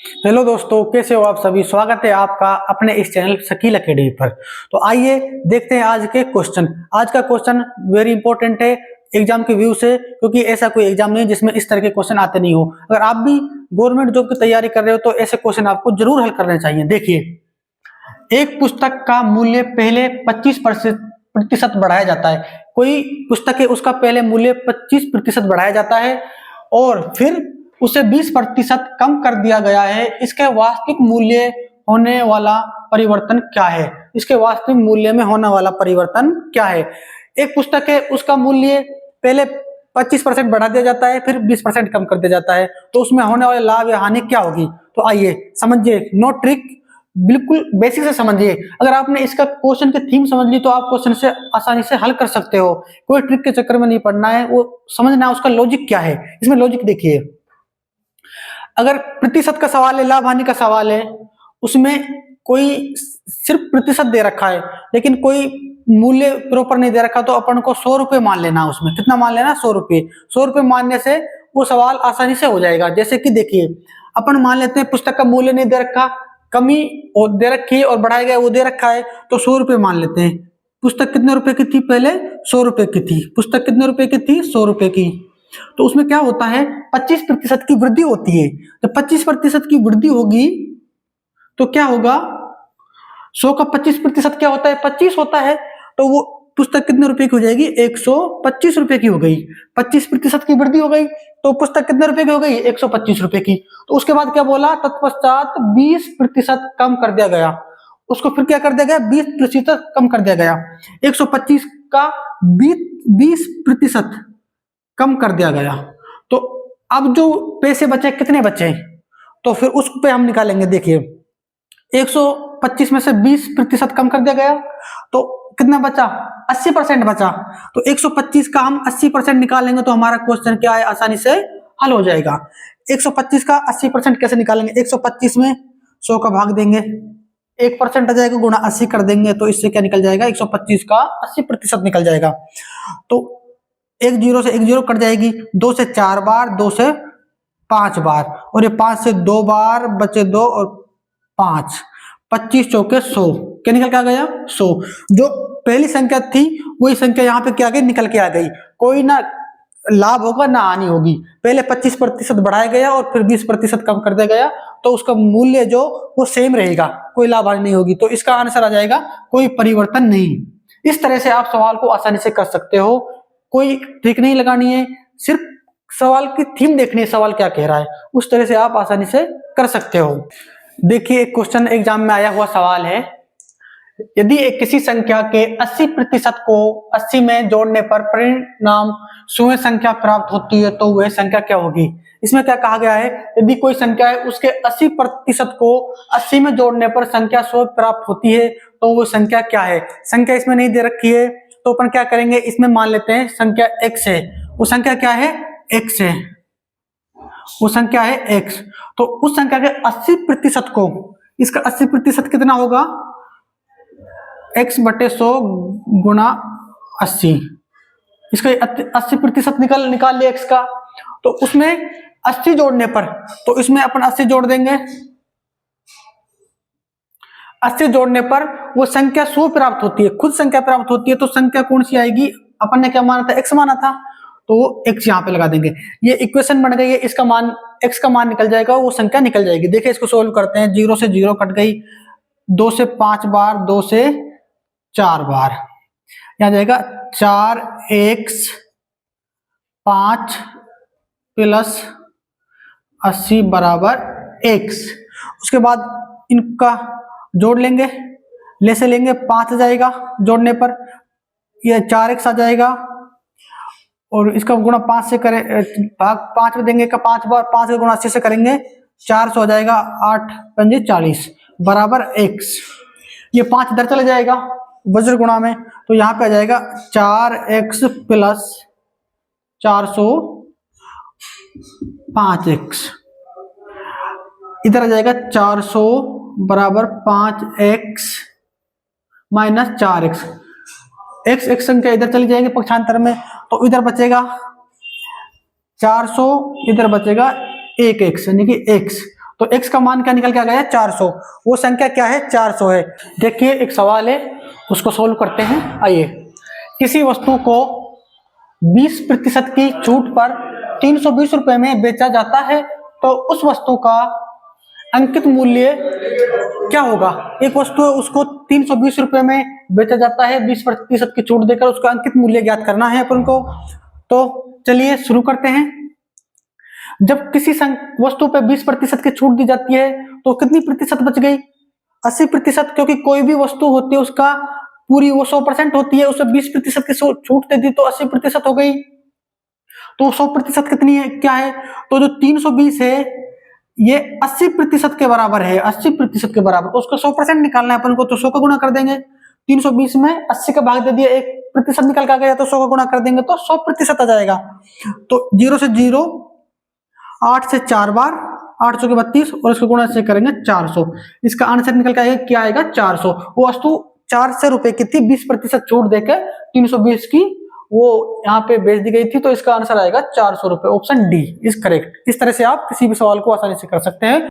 Hello दोस्तों, कैसे हो आप सभी। स्वागत है आपका अपने इस चैनल शकील एकेडमी पर। तो आइए देखते हैं आज के क्वेश्चन। आज का क्वेश्चन वेरी इंपॉर्टेंट है एग्जाम के व्यू से, क्योंकि ऐसा कोई एग्जाम नहीं जिसमें इस तरह के क्वेश्चन आते नहीं हो। अगर आप भी गवर्नमेंट जॉब की तैयारी कर रहे हो तो ऐसे क्वेश्चन आपको जरूर हल करने चाहिए। देखिए, एक पुस्तक का मूल्य पहले 25% बढ़ाया जाता है। कोई पुस्तक है उसका पहले मूल्य 25% बढ़ाया जाता है और फिर उसे 20% कम कर दिया गया है। इसके वास्तविक मूल्य होने वाला परिवर्तन क्या है? इसके वास्तविक मूल्य में होने वाला परिवर्तन क्या है? एक पुस्तक है उसका मूल्य पहले 25% बढ़ा दिया जाता है, फिर 20% कम कर दिया जाता है, तो उसमें होने वाले लाभ या हानि क्या होगी? तो आइए समझिए, नो ट्रिक, बिल्कुल बेसिक से समझिए। अगर आपने इसका क्वेश्चन की थीम समझ ली तो आप क्वेश्चन से आसानी से हल कर सकते हो। कोई ट्रिक के चक्कर में नहीं पड़ना है, वो समझना है उसका लॉजिक क्या है। इसमें लॉजिक देखिए, अगर प्रतिशत का सवाल है, लाभ हानि का सवाल है, उसमें कोई सिर्फ प्रतिशत दे रखा है लेकिन कोई मूल्य प्रॉपर नहीं दे रखा, तो अपन को 100 रुपए मान लेना। उसमें कितना मान लेना? 100 रुपए। 100 रुपए मानने से वो सवाल आसानी से हो जाएगा। जैसे कि देखिए, अपन मान लेते हैं पुस्तक का मूल्य नहीं दे रखा, कमी दे रखी है और बढ़ाया गया वो दे रखा है, तो 100 रुपए मान लेते हैं। पुस्तक कितने रुपए की थी? पहले 100 रुपए की थी। पुस्तक कितने रुपए की थी? 100 रुपए की। तो उसमें क्या होता है? 25% की वृद्धि होती है। जब 25% की वृद्धि होगी तो क्या होगा? 100 का 25% क्या होता है? 25 होता है। तो वो पुस्तक कितने रुपए की हो जाएगी? 125 रुपए की हो गई। 25% की वृद्धि हो गई तो पुस्तक कितने रुपए की हो गई? 125 रुपए की। तो उसके बाद क्या बोला? तत्पश्चात 20% कम कर दिया गया। उसको फिर क्या कर दिया गया? 20% कम कर दिया गया। 125 का 20% कम कर दिया गया। तो अब जो पैसे बचे, कितने बचे? तो फिर उस पे हम निकालेंगे। देखिए, 125 में से 20% कम कर दिया गया तो कितना बचा? 80% बचा। तो 125 का हम 80% निकालेंगे तो हमारा क्वेश्चन क्या है? आसानी से हल हो जाएगा। 125 का 80% कैसे निकालेंगे? 125 में 100 का भाग देंगे, 1% आ जाएगा, गुणा 80 कर देंगे, तो इससे क्या निकल जाएगा? 125 का 80% निकल जाएगा। तो एक जीरो से एक जीरो कट जाएगी, 2 से 4 बार, 2 से 5 बार, और ये 5 से 2 बार, बचे 2 और 5, 25 चौके 100। क्या निकल के आ गया? 100। जो पहली संख्या थी वही संख्या यहाँ पे क्या आ गई? निकल के आ गई। कोई ना लाभ होगा ना हानि होगी। पहले 25% बढ़ाया गया और फिर 20% कम कर दिया गया, तो उसका मूल्य जो वो सेम रहेगा, कोई लाभ हानि नहीं होगी। तो इसका आंसर आ जाएगा कोई परिवर्तन नहीं। इस तरह से आप सवाल को आसानी से कर सकते हो। कोई ट्रिक नहीं लगानी है, सिर्फ सवाल की थीम देखनी है, सवाल क्या कह रहा है, उस तरह से आप आसानी से कर सकते हो। देखिए, एक क्वेश्चन एग्जाम में आया हुआ सवाल है, यदि एक किसी संख्या के 80% को 80 में जोड़ने पर परिणाम शून्य संख्या प्राप्त होती है तो वह संख्या क्या होगी? इसमें क्या कहा गया है? यदि कोई संख्या है उसके 80% को 80 में जोड़ने पर संख्या 100 प्राप्त होती है तो वो संख्या क्या है? संख्या इसमें नहीं दे रखी है, तो अपन क्या करेंगे? इसमें मान लेते हैं संख्या x है। वो संख्या क्या है? x है। वो संख्या है x। तो उस संख्या के 80% को, इसका 80% कितना होगा? x बटे 100 गुणा 80। इसका 80% निकाल लिया x का, तो उसमें 80 जोड़ने पर, तो इसमें अपन 80 जोड़ देंगे। 80 जोड़ने पर वो संख्या 100 प्राप्त होती है, खुद संख्या प्राप्त होती है। तो संख्या कौन सी आएगी? अपन ने क्या माना था? x माना था, तो वो x यहाँ पे लगा देंगे। ये इक्वेशन बन गई है, इसका मान x का मान निकल जाएगा, वो संख्या निकल जाएगी। देखिए, इसको सोल्व करते हैं। 0 से 0 कट गई, 2 से 5 बार, 2 से 4 बार, यहाँ जाएगा 4x 5 प्लस 80 बराबर x। उसके बाद इनका जोड़ लेंगे, ले से लेंगे, 5 आ जाएगा जोड़ने पर, यह 4x आ जाएगा, और इसका गुणा 5 से करें, भाग 5 में देंगे का 5 बार, 5 का गुणा 80 से करेंगे, 400 हो जाएगा, 8 पंजे 40 बराबर x। ये 5 इधर चले जाएगा वज्र गुणा में, तो यहाँ पे आ जाएगा 4x प्लस 400 5x। इधर आ जाएगा 400 बराबर 5x माइनस 4x। x संख्या इधर चली जाएगी पक्षांतर में, तो इधर बचेगा 400, इधर बचेगा 1x यानी कि x। तो x का मान क्या निकल के आ गया है 400। वो संख्या क्या है 400 है। देखिए एक सवाल है, उसको सोल्व करते हैं। आइए, किसी वस्तु को 20% की छूट पर 320 रुपए में बेचा जाता है, तो उस वस्तु का अंकित मूल्य क्या होगा। एक वस्तु है, उसको 320 रुपए में बेचा जाता है, 20% की छूट देकर उसका अंकित मूल्य ज्ञात करना है अपन को। तो चलिए शुरू करते हैं। जब किसी वस्तु पे 20% की छूट दी जाती है तो कितनी प्रतिशत बच गई, 80%, क्योंकि कोई भी वस्तु होती है उसका पूरी वो 100% होती है, उसे 20% की छूट दे दी तो 80% हो गई। तो 100% कितनी है, क्या है, तो जो 320 है ये 80% के बराबर है, 80% के बराबर। तो उसको 100% निकालना है अपन को, तो 100 का गुणा कर देंगे। 320 में 80 का भाग दे दिया, 1% निकल के आ गया, तो 100 का गुणा कर देंगे तो 100% आ जाएगा। तो 0 से 0, 8 से 4 बार, 8 के 32 और इसको गुणा से करेंगे 400। इसका आंसर निकल के आएगा, क्या आएगा 400। वो वस्तु 400 रुपए की थी, 20% छूट देकर 320 की वो यहाँ पे बेच दी गई थी, तो इसका आंसर आएगा 400 रुपए। Option D is correct. इस तरह से आप किसी भी सवाल को आसानी से कर सकते हैं।